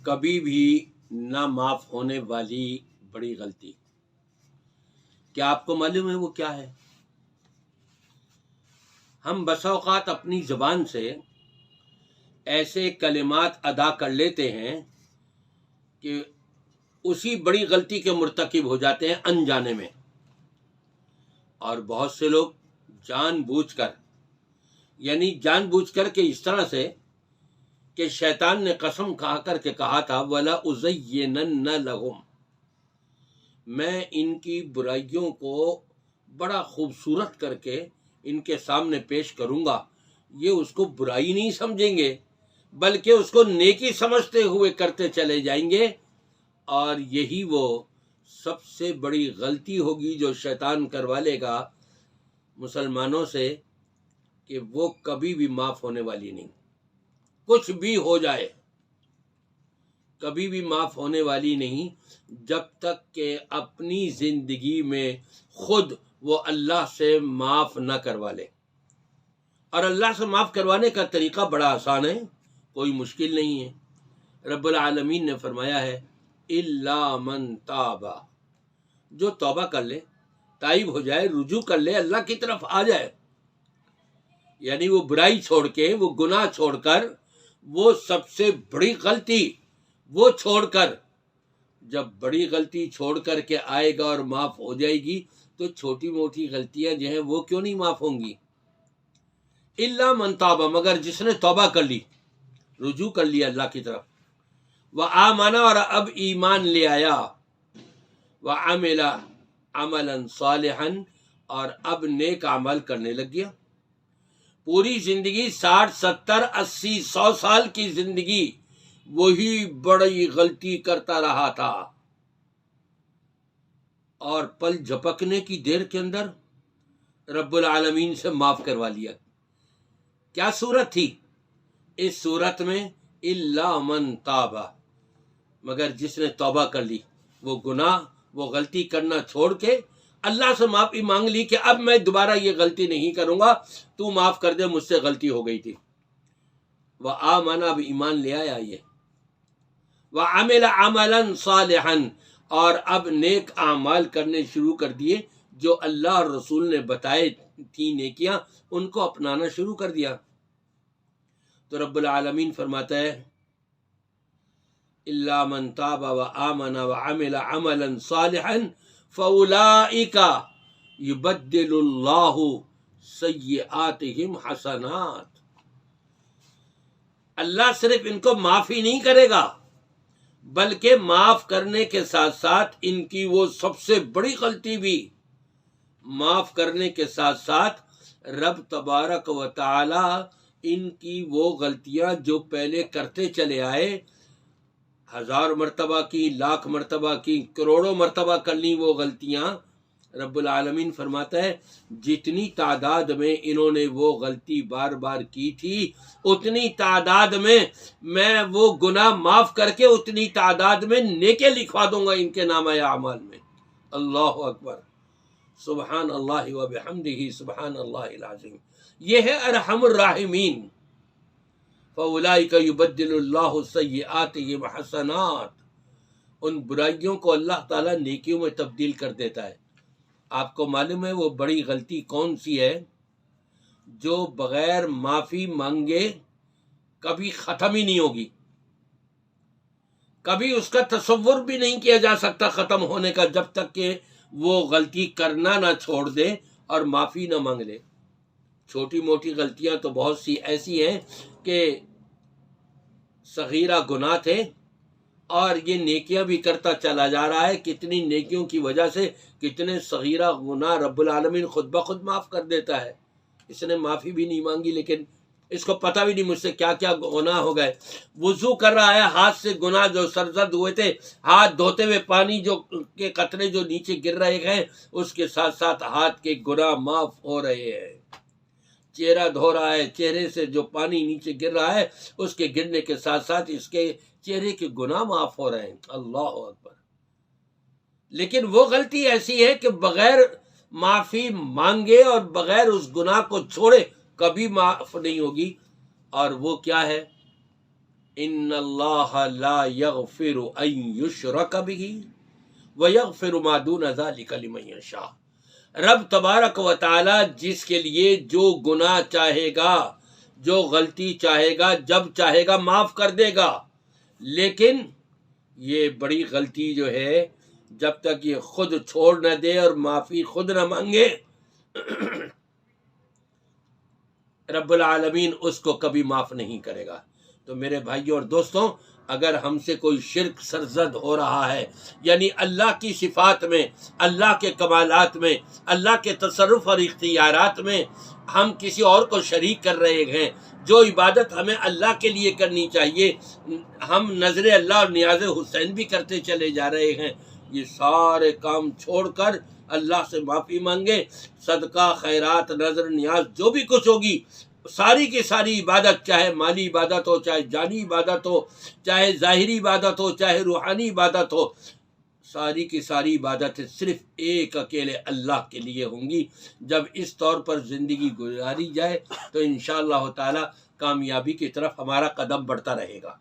کبھی بھی نہ معاف ہونے والی بڑی غلطی، کیا آپ کو معلوم ہے وہ کیا ہے؟ ہم بسا اوقات اپنی زبان سے ایسے کلمات ادا کر لیتے ہیں کہ اسی بڑی غلطی کے مرتکب ہو جاتے ہیں انجانے میں، اور بہت سے لوگ جان بوجھ کر کے اس طرح سے کہ شیطان نے قسم کھا کر کے کہا تھا وَلَا أُزَيِّنَنَّ لَهُمْ، میں ان کی برائیوں کو بڑا خوبصورت کر کے ان کے سامنے پیش کروں گا، یہ اس کو برائی نہیں سمجھیں گے بلکہ اس کو نیکی سمجھتے ہوئے کرتے چلے جائیں گے، اور یہی وہ سب سے بڑی غلطی ہوگی جو شیطان کروا لے گا مسلمانوں سے، کہ وہ کبھی بھی معاف ہونے والی نہیں، کچھ بھی ہو جائے کبھی بھی معاف ہونے والی نہیں، جب تک کہ اپنی زندگی میں خود وہ اللہ سے معاف نہ کروا لے۔ اور اللہ سے معاف کروانے کا طریقہ بڑا آسان ہے، کوئی مشکل نہیں ہے۔ رب العالمین نے فرمایا ہے الا من تاب، جو توبہ کر لے، تائب ہو جائے، رجوع کر لے، اللہ کی طرف آ جائے، یعنی وہ برائی چھوڑ کے، وہ گناہ چھوڑ کر، وہ سب سے بڑی غلطی وہ چھوڑ کر، جب بڑی غلطی چھوڑ کر کے آئے گا اور معاف ہو جائے گی تو چھوٹی موٹی غلطیاں جو ہیں وہ کیوں نہیں معاف ہوں گی؟ الا من تاب، مگر جس نے توبہ کر لی، رجوع کر لیا اللہ کی طرف، وآمن، اور اب ایمان لے آیا، وعمل عملا صالحا، اور اب نیک عمل کرنے لگ گیا۔ پوری زندگی 60 70 80 100 سال کی زندگی وہی بڑی غلطی کرتا رہا تھا، اور پل جھپکنے کی دیر کے اندر رب العالمین سے معاف کروا لیا۔ کیا صورت تھی؟ اس صورت میں الا من تاب، مگر جس نے توبہ کر لی، وہ گناہ، وہ غلطی کرنا چھوڑ کے اللہ سے معافی مانگ لی کہ اب میں دوبارہ یہ غلطی نہیں کروں گا، تو معاف کر دے، مجھ سے غلطی ہو گئی تھی۔ وآمن، اب ایمان لے آیا یہ، وعمل عملا صالحا، اور اب نیک اعمال کرنے شروع کر دیے، جو اللہ اور رسول نے بتائے تھی نیکیاں، ان کو اپنانا شروع کر دیا۔ تو رب العالمین فرماتا ہے الا من تاب وآمن وعمل عملا صالحا فاولئک یبدل اللہ سیئاتہم حسنات، اللہ صرف ان کو معاف ہی نہیں کرے گا بلکہ معاف کرنے کے ساتھ ساتھ ان کی وہ سب سے بڑی غلطی بھی معاف کرنے کے ساتھ ساتھ رب تبارک و تعالی ان کی وہ غلطیاں جو پہلے کرتے چلے آئے، 1000 مرتبہ کی، 1,00,000 مرتبہ کی، کروڑوں مرتبہ کر لی وہ غلطیاں، رب العالمین فرماتا ہے جتنی تعداد میں انہوں نے وہ غلطی بار بار کی تھی، اتنی تعداد میں وہ گناہ معاف کر کے اتنی تعداد میں نیکے لکھوا دوں گا ان کے نامہ اعمال میں۔ اللہ اکبر، سبحان اللہ وبحمدہ، سبحان اللہ العظیم۔ یہ ہے ارحم الراحمین، فاولئک یبدل اللہ سیئاتہم حسنات، ان برائیوں کو اللہ تعالیٰ نیکیوں میں تبدیل کر دیتا ہے۔ آپ کو معلوم ہے وہ بڑی غلطی کون سی ہے جو بغیر معافی مانگے کبھی ختم ہی نہیں ہوگی، کبھی اس کا تصور بھی نہیں کیا جا سکتا ختم ہونے کا، جب تک کہ وہ غلطی کرنا نہ چھوڑ دے اور معافی نہ مانگ لے۔ چھوٹی موٹی غلطیاں تو بہت سی ایسی ہیں کہ صغیرہ گناہ تھے، اور یہ نیکیاں بھی کرتا چلا جا رہا ہے، کتنی نیکیوں کی وجہ سے کتنے صغیرہ گناہ رب العالمین خود بخود معاف کر دیتا ہے۔ اس نے معافی بھی نہیں مانگی، لیکن اس کو پتہ بھی نہیں مجھ سے کیا کیا گناہ ہو گئے۔ وضو کر رہا ہے، ہاتھ سے گناہ جو سرزد ہوئے تھے، ہاتھ دھوتے ہوئے پانی جو کے قطرے جو نیچے گر رہے ہیں، اس کے ساتھ ساتھ ہاتھ کے گناہ معاف ہو رہے ہیں۔ چہرہ دھو رہا ہے، چہرے سے جو پانی نیچے گر رہا ہے، اس کے گرنے کے ساتھ ساتھ اس کے چہرے کے گناہ معاف ہو رہے ہیں۔ اللہ اکبر۔ لیکن وہ غلطی ایسی ہے کہ بغیر معافی مانگے اور بغیر اس گناہ کو چھوڑے کبھی معاف نہیں ہوگی، اور وہ کیا ہے؟ ان اللہ لا یغفر ان یشرک بہ ویغفر ما دون ذلک لمن یشاء۔ رب تبارک و تعالی جس کے لیے جو گناہ چاہے گا، جو غلطی چاہے گا، جب چاہے گا معاف کر دے گا، لیکن یہ بڑی غلطی جو ہے جب تک یہ خود چھوڑ نہ دے اور معافی خود نہ مانگے رب العالمین اس کو کبھی معاف نہیں کرے گا۔ تو میرے بھائیوں اور دوستوں، اگر ہم سے کوئی شرک سرزد ہو رہا ہے، یعنی اللہ کی صفات میں، اللہ کے کمالات میں، اللہ کے تصرف اور اختیارات میں ہم کسی اور کو شریک کر رہے ہیں، جو عبادت ہمیں اللہ کے لیے کرنی چاہیے ہم نظر اللہ اور نیاز حسین بھی کرتے چلے جا رہے ہیں، یہ سارے کام چھوڑ کر اللہ سے معافی مانگے، صدقہ، خیرات، نظر، نیاز جو بھی کچھ ہوگی، ساری کی ساری عبادت، چاہے مالی عبادت ہو، چاہے جانی عبادت ہو، چاہے ظاہری عبادت ہو، چاہے روحانی عبادت ہو، ساری کی ساری عبادتیں صرف ایک اکیلے اللہ کے لیے ہوں گی۔ جب اس طور پر زندگی گزاری جائے تو انشاءاللہ تعالی کامیابی کی طرف ہمارا قدم بڑھتا رہے گا۔